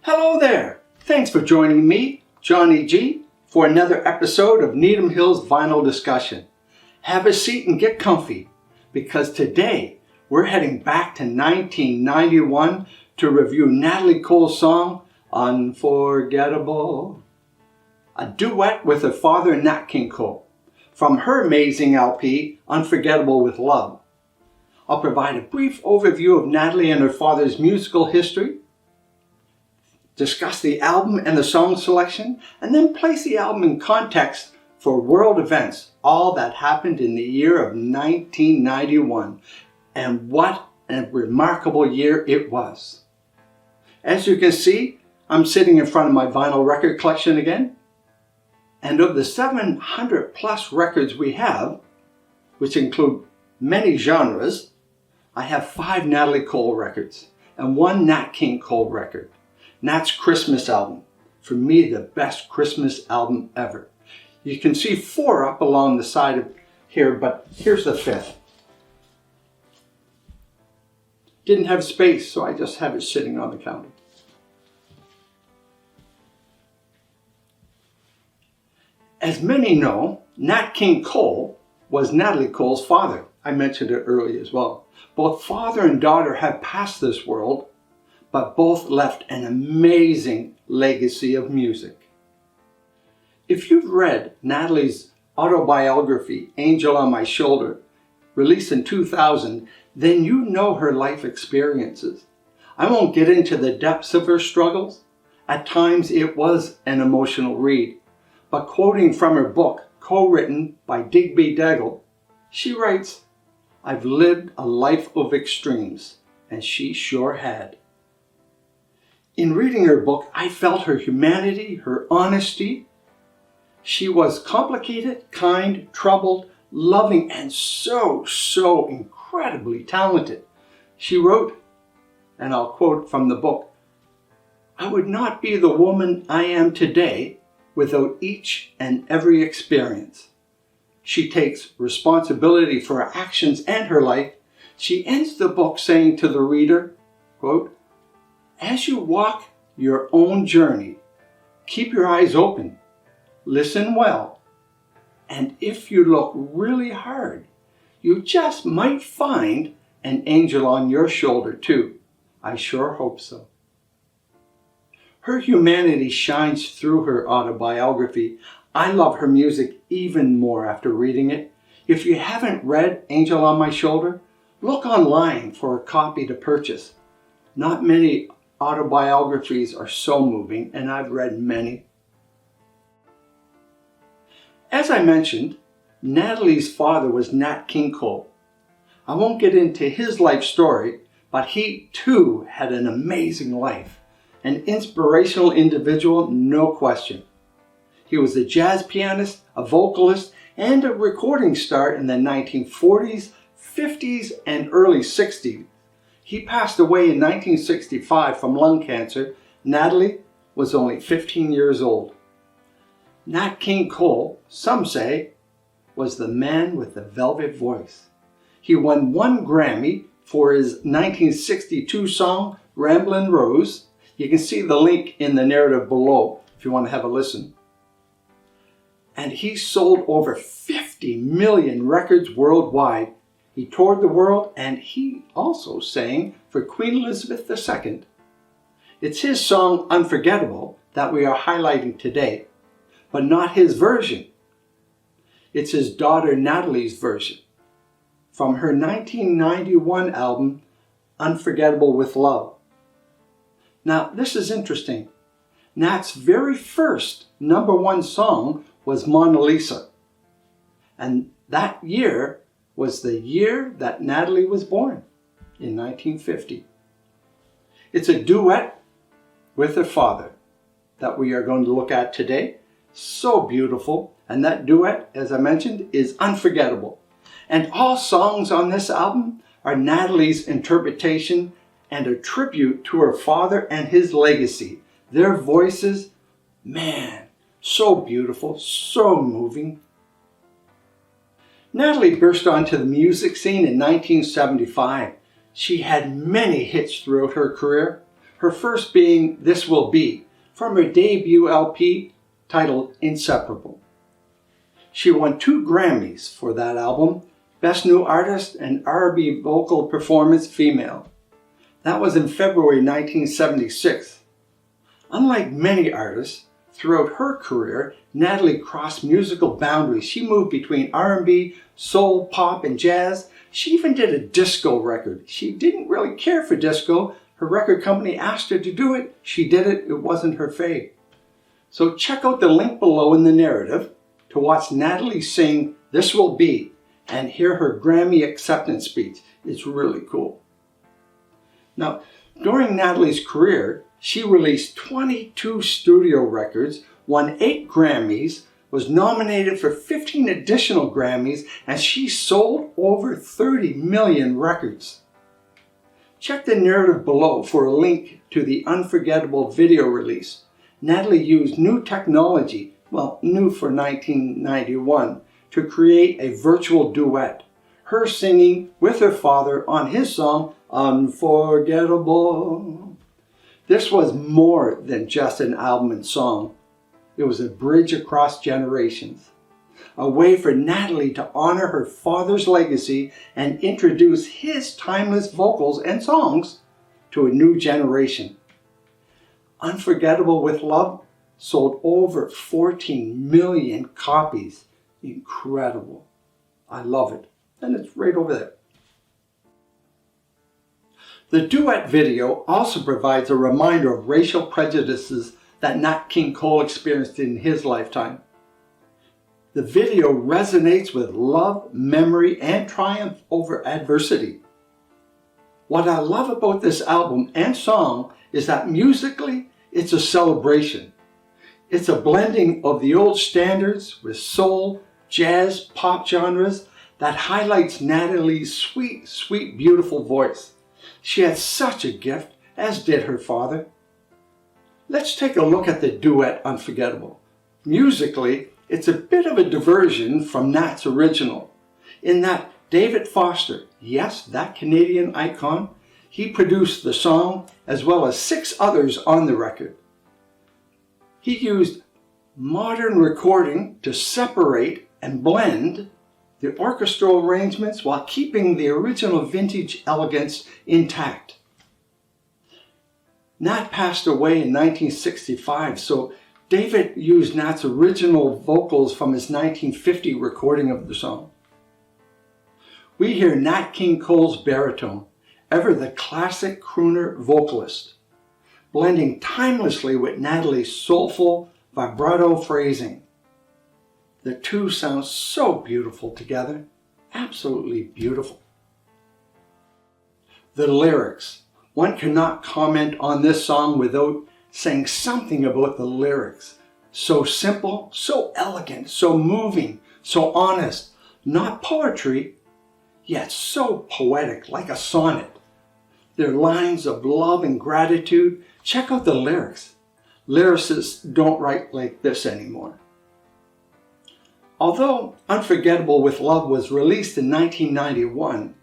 Hello there! Thanks for joining me, Johnny G, for another episode of Needham Hills Vinyl Discussion. Have a seat and get comfy, because today we're heading back to 1991 to review Natalie Cole's song, Unforgettable. A duet with her father, Nat King Cole, from her amazing LP, Unforgettable with Love. I'll provide a brief overview of Natalie and her father's musical history, discuss the album and the song selection, and then place the album in context for world events, all that happened in the year of 1991. And what a remarkable year it was. As you can see, I'm sitting in front of my vinyl record collection again. And of the 700 plus records we have, which include many genres, I have 5 Natalie Cole records and 1 Nat King Cole record. Nat's Christmas album, for me the best Christmas album ever. You can see 4 up along the side of here, but here's the 5th. Didn't have space, so I just have it sitting on the counter. As many know, Nat King Cole was Natalie Cole's father. I mentioned it earlier as well. Both father and daughter have passed this world, but both left an amazing legacy of music. If you've read Natalie's autobiography, Angel on My Shoulder, released in 2000, then you know her life experiences. I won't get into the depths of her struggles. At times it was an emotional read, but quoting from her book, co-written by Digby Deggle, she writes, "I've lived a life of extremes, and she sure had." In reading her book, I felt her humanity, her honesty. She was complicated, kind, troubled, loving, and so incredibly talented. She wrote, and I'll quote from the book, "I would not be the woman I am today without each and every experience." She takes responsibility for her actions and her life. She ends the book saying to the reader, quote, "As you walk your own journey, keep your eyes open, listen well, and if you look really hard, you just might find an angel on your shoulder too. I sure hope so." Her humanity shines through her autobiography. I love her music even more after reading it. If you haven't read Angel on My Shoulder, look online for a copy to purchase. Not many autobiographies are so moving, and I've read many. As I mentioned, Natalie's father was Nat King Cole. I won't get into his life story, but he too had an amazing life. An inspirational individual, no question. He was a jazz pianist, a vocalist, and a recording star in the 1940s, 50s, and early 60s. He passed away in 1965 from lung cancer. Natalie was only 15 years old. Nat King Cole, some say, was the man with the velvet voice. He won 1 Grammy for his 1962 song, Ramblin' Rose. You can see the link in the narrative below if you want to have a listen. And he sold over 50 million records worldwide. He toured the world, and he also sang for Queen Elizabeth II. It's his song, Unforgettable, that we are highlighting today, but not his version. It's his daughter Natalie's version from her 1991 album, Unforgettable with Love. Now, this is interesting. Nat's very first #1 song was Mona Lisa, and that year was the year that Natalie was born, in 1950. It's a duet with her father that we are going to look at today. So beautiful, and that duet, as I mentioned, is unforgettable. And all songs on this album are Natalie's interpretation and a tribute to her father and his legacy. Their voices, man, so beautiful, so moving. Natalie burst onto the music scene in 1975. She had many hits throughout her career. her first being This Will Be, from her debut LP titled Inseparable. She won 2 Grammys for that album, Best New Artist and R&B Vocal Performance Female. That was in February 1976. Unlike many artists, throughout her career, Natalie crossed musical boundaries. She moved between R&B, soul, pop, and jazz. She even did a disco record. She didn't really care for disco. Her record company asked her to do it. She did it. It wasn't her fave. So check out the link below in the narrative to watch Natalie sing This Will Be and hear her Grammy acceptance speech. It's really cool. Now, during Natalie's career, she released 22 studio records, won 8 Grammys, was nominated for 15 additional Grammys, and she sold over 30 million records. Check the narrative below for a link to the Unforgettable video release. Natalie used new technology, well, new for 1991, to create a virtual duet. Her singing with her father on his song, Unforgettable. This was more than just an album and song. It was a bridge across generations, a way for Natalie to honor her father's legacy and introduce his timeless vocals and songs to a new generation. Unforgettable with Love sold over 14 million copies. Incredible. I love it. And it's right over there. The duet video also provides a reminder of racial prejudices that Nat King Cole experienced in his lifetime. The video resonates with love, memory, and triumph over adversity. What I love about this album and song is that musically, it's a celebration. It's a blending of the old standards with soul, jazz, pop genres that highlights Natalie's sweet, sweet, beautiful voice. She had such a gift, as did her father. Let's take a look at the duet Unforgettable. Musically, it's a bit of a diversion from Nat's original, in that David Foster, yes, that Canadian icon, he produced the song as well as 6 others on the record. He used modern recording to separate and blend the orchestral arrangements while keeping the original vintage elegance intact. Nat passed away in 1965, so David used Nat's original vocals from his 1950 recording of the song. We hear Nat King Cole's baritone, ever the classic crooner vocalist, blending timelessly with Natalie's soulful vibrato phrasing. The two sound so beautiful together, absolutely beautiful. The lyrics. One cannot comment on this song without saying something about the lyrics. So simple, so elegant, so moving, so honest. Not poetry, yet so poetic, like a sonnet. They're lines of love and gratitude. Check out the lyrics. Lyricists don't write like this anymore. Although Unforgettable with Love was released in 1991,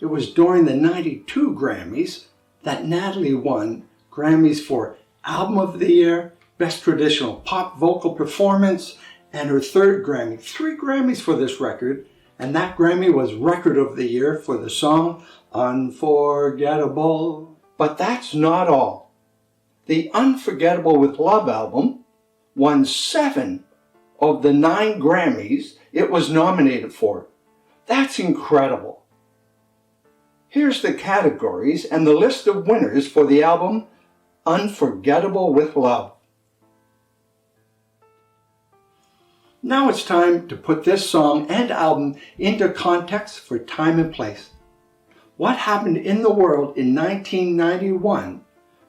it was during the 92 Grammys that Natalie won Grammys for Album of the Year, Best Traditional Pop Vocal Performance, and her 3rd Grammy. 3 Grammys for this record, and that Grammy was Record of the Year for the song Unforgettable. But that's not all. The Unforgettable with Love album won 7 of the 9 Grammys it was nominated for. That's incredible. Here's the categories and the list of winners for the album Unforgettable with Love. Now it's time to put this song and album into context for time and place. What happened in the world in 1991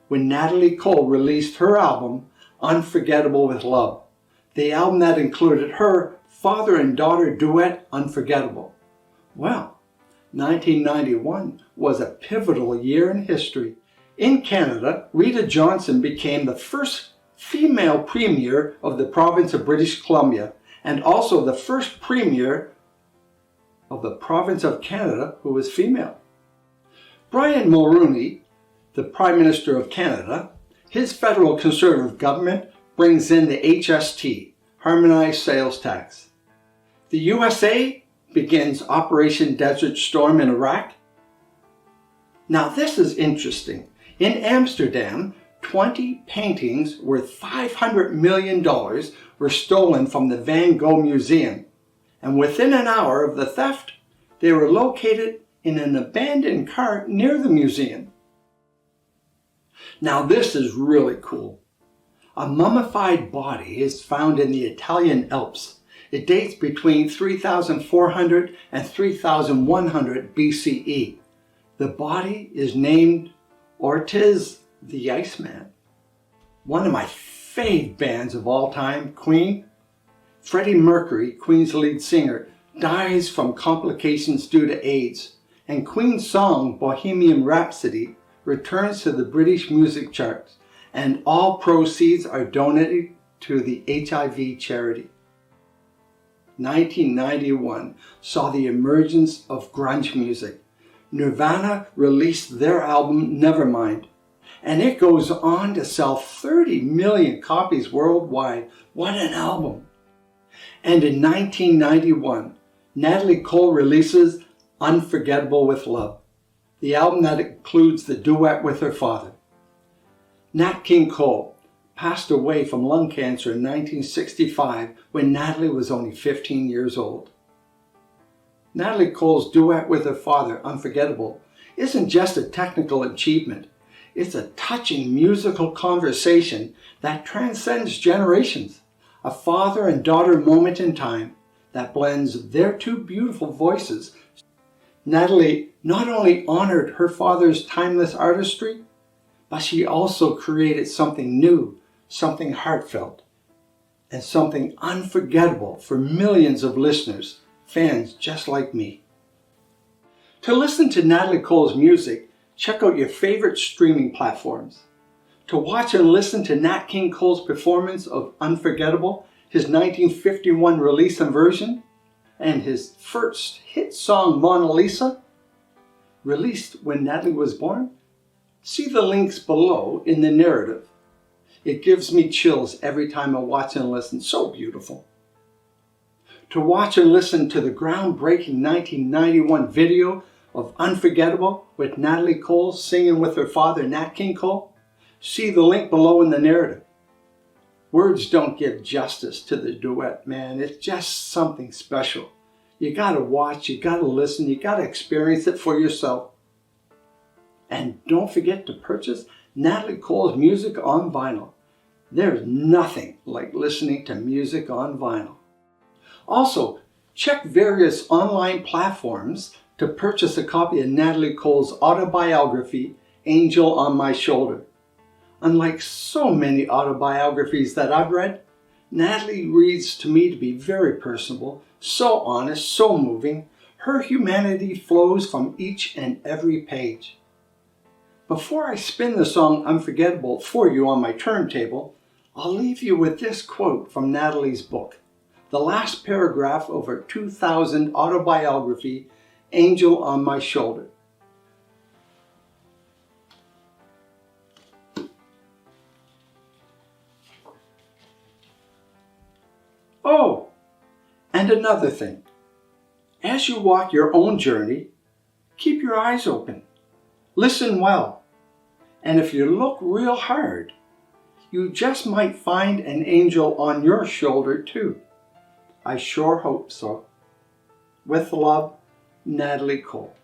when Natalie Cole released her album Unforgettable with Love? The album that included her father and daughter duet, Unforgettable. Well, 1991 was a pivotal year in history. In Canada, Rita Johnson became the first female premier of the province of British Columbia and also the first premier of the province of Canada who was female. Brian Mulroney, the Prime Minister of Canada, his federal Conservative government brings in the HST, Harmonized Sales Tax. The USA begins Operation Desert Storm in Iraq. Now this is interesting. In Amsterdam, 20 paintings worth $500 million were stolen from the Van Gogh Museum, and within an hour of the theft, they were located in an abandoned car near the museum. Now this is really cool. A mummified body is found in the Italian Alps. It dates between 3400 and 3100 BCE. The body is named Ortiz the Iceman. One of my fave bands of all time, Queen. Freddie Mercury, Queen's lead singer, dies from complications due to AIDS, and Queen's song Bohemian Rhapsody returns to the British music charts, and all proceeds are donated to the HIV charity. 1991 saw the emergence of grunge music. Nirvana released their album Nevermind, and it goes on to sell 30 million copies worldwide. What an album! And in 1991, Natalie Cole releases Unforgettable with Love, the album that includes the duet with her father. Nat King Cole passed away from lung cancer in 1965 when Natalie was only 15 years old. Natalie Cole's duet with her father, Unforgettable, isn't just a technical achievement. It's a touching musical conversation that transcends generations. A father and daughter moment in time that blends their two beautiful voices. Natalie not only honored her father's timeless artistry, but she also created something new, something heartfelt, and something unforgettable for millions of listeners, fans just like me. To listen to Natalie Cole's music, check out your favorite streaming platforms. To watch and listen to Nat King Cole's performance of Unforgettable, his 1951 release and version, and his first hit song Mona Lisa, released when Natalie was born, see the links below in the narrative. It gives me chills every time I watch and listen. So beautiful. To watch and listen to the groundbreaking 1991 video of Unforgettable with Natalie Cole singing with her father Nat King Cole, see the link below in the narrative. Words don't give justice to the duet, man. It's just something special. You gotta watch, you gotta listen, you gotta experience it for yourself. And don't forget to purchase Natalie Cole's music on vinyl. There's nothing like listening to music on vinyl. Also, check various online platforms to purchase a copy of Natalie Cole's autobiography, Angel on My Shoulder. Unlike so many autobiographies that I've read, Natalie reads to me to be very personable, so honest, so moving. Her humanity flows from each and every page. Before I spin the song Unforgettable for you on my turntable, I'll leave you with this quote from Natalie's book, the last paragraph of her 2000 autobiography, Angel on My Shoulder. Oh, and another thing. As you walk your own journey, keep your eyes open. Listen well. And if you look real hard, you just might find an angel on your shoulder too. I sure hope so. With love, Natalie Cole.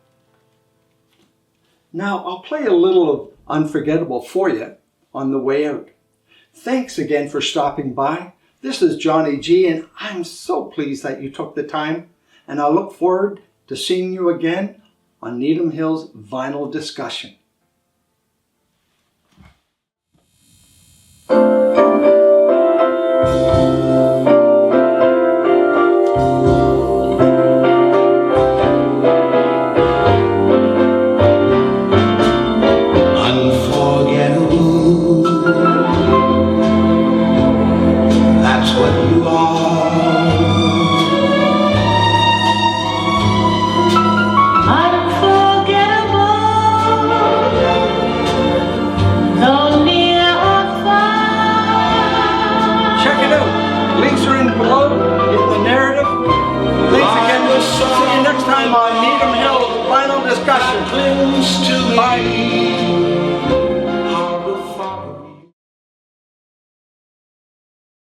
Now I'll play a little of Unforgettable for you on the way out. Thanks again for stopping by. This is Johnny G, and I'm so pleased that you took the time, and I look forward to seeing you again on Needham Hills Vinyl Discussion. Unforgettable. comment below in the narrative. Thanks again. See you next time on Needham Hill Final Discussion. Bye.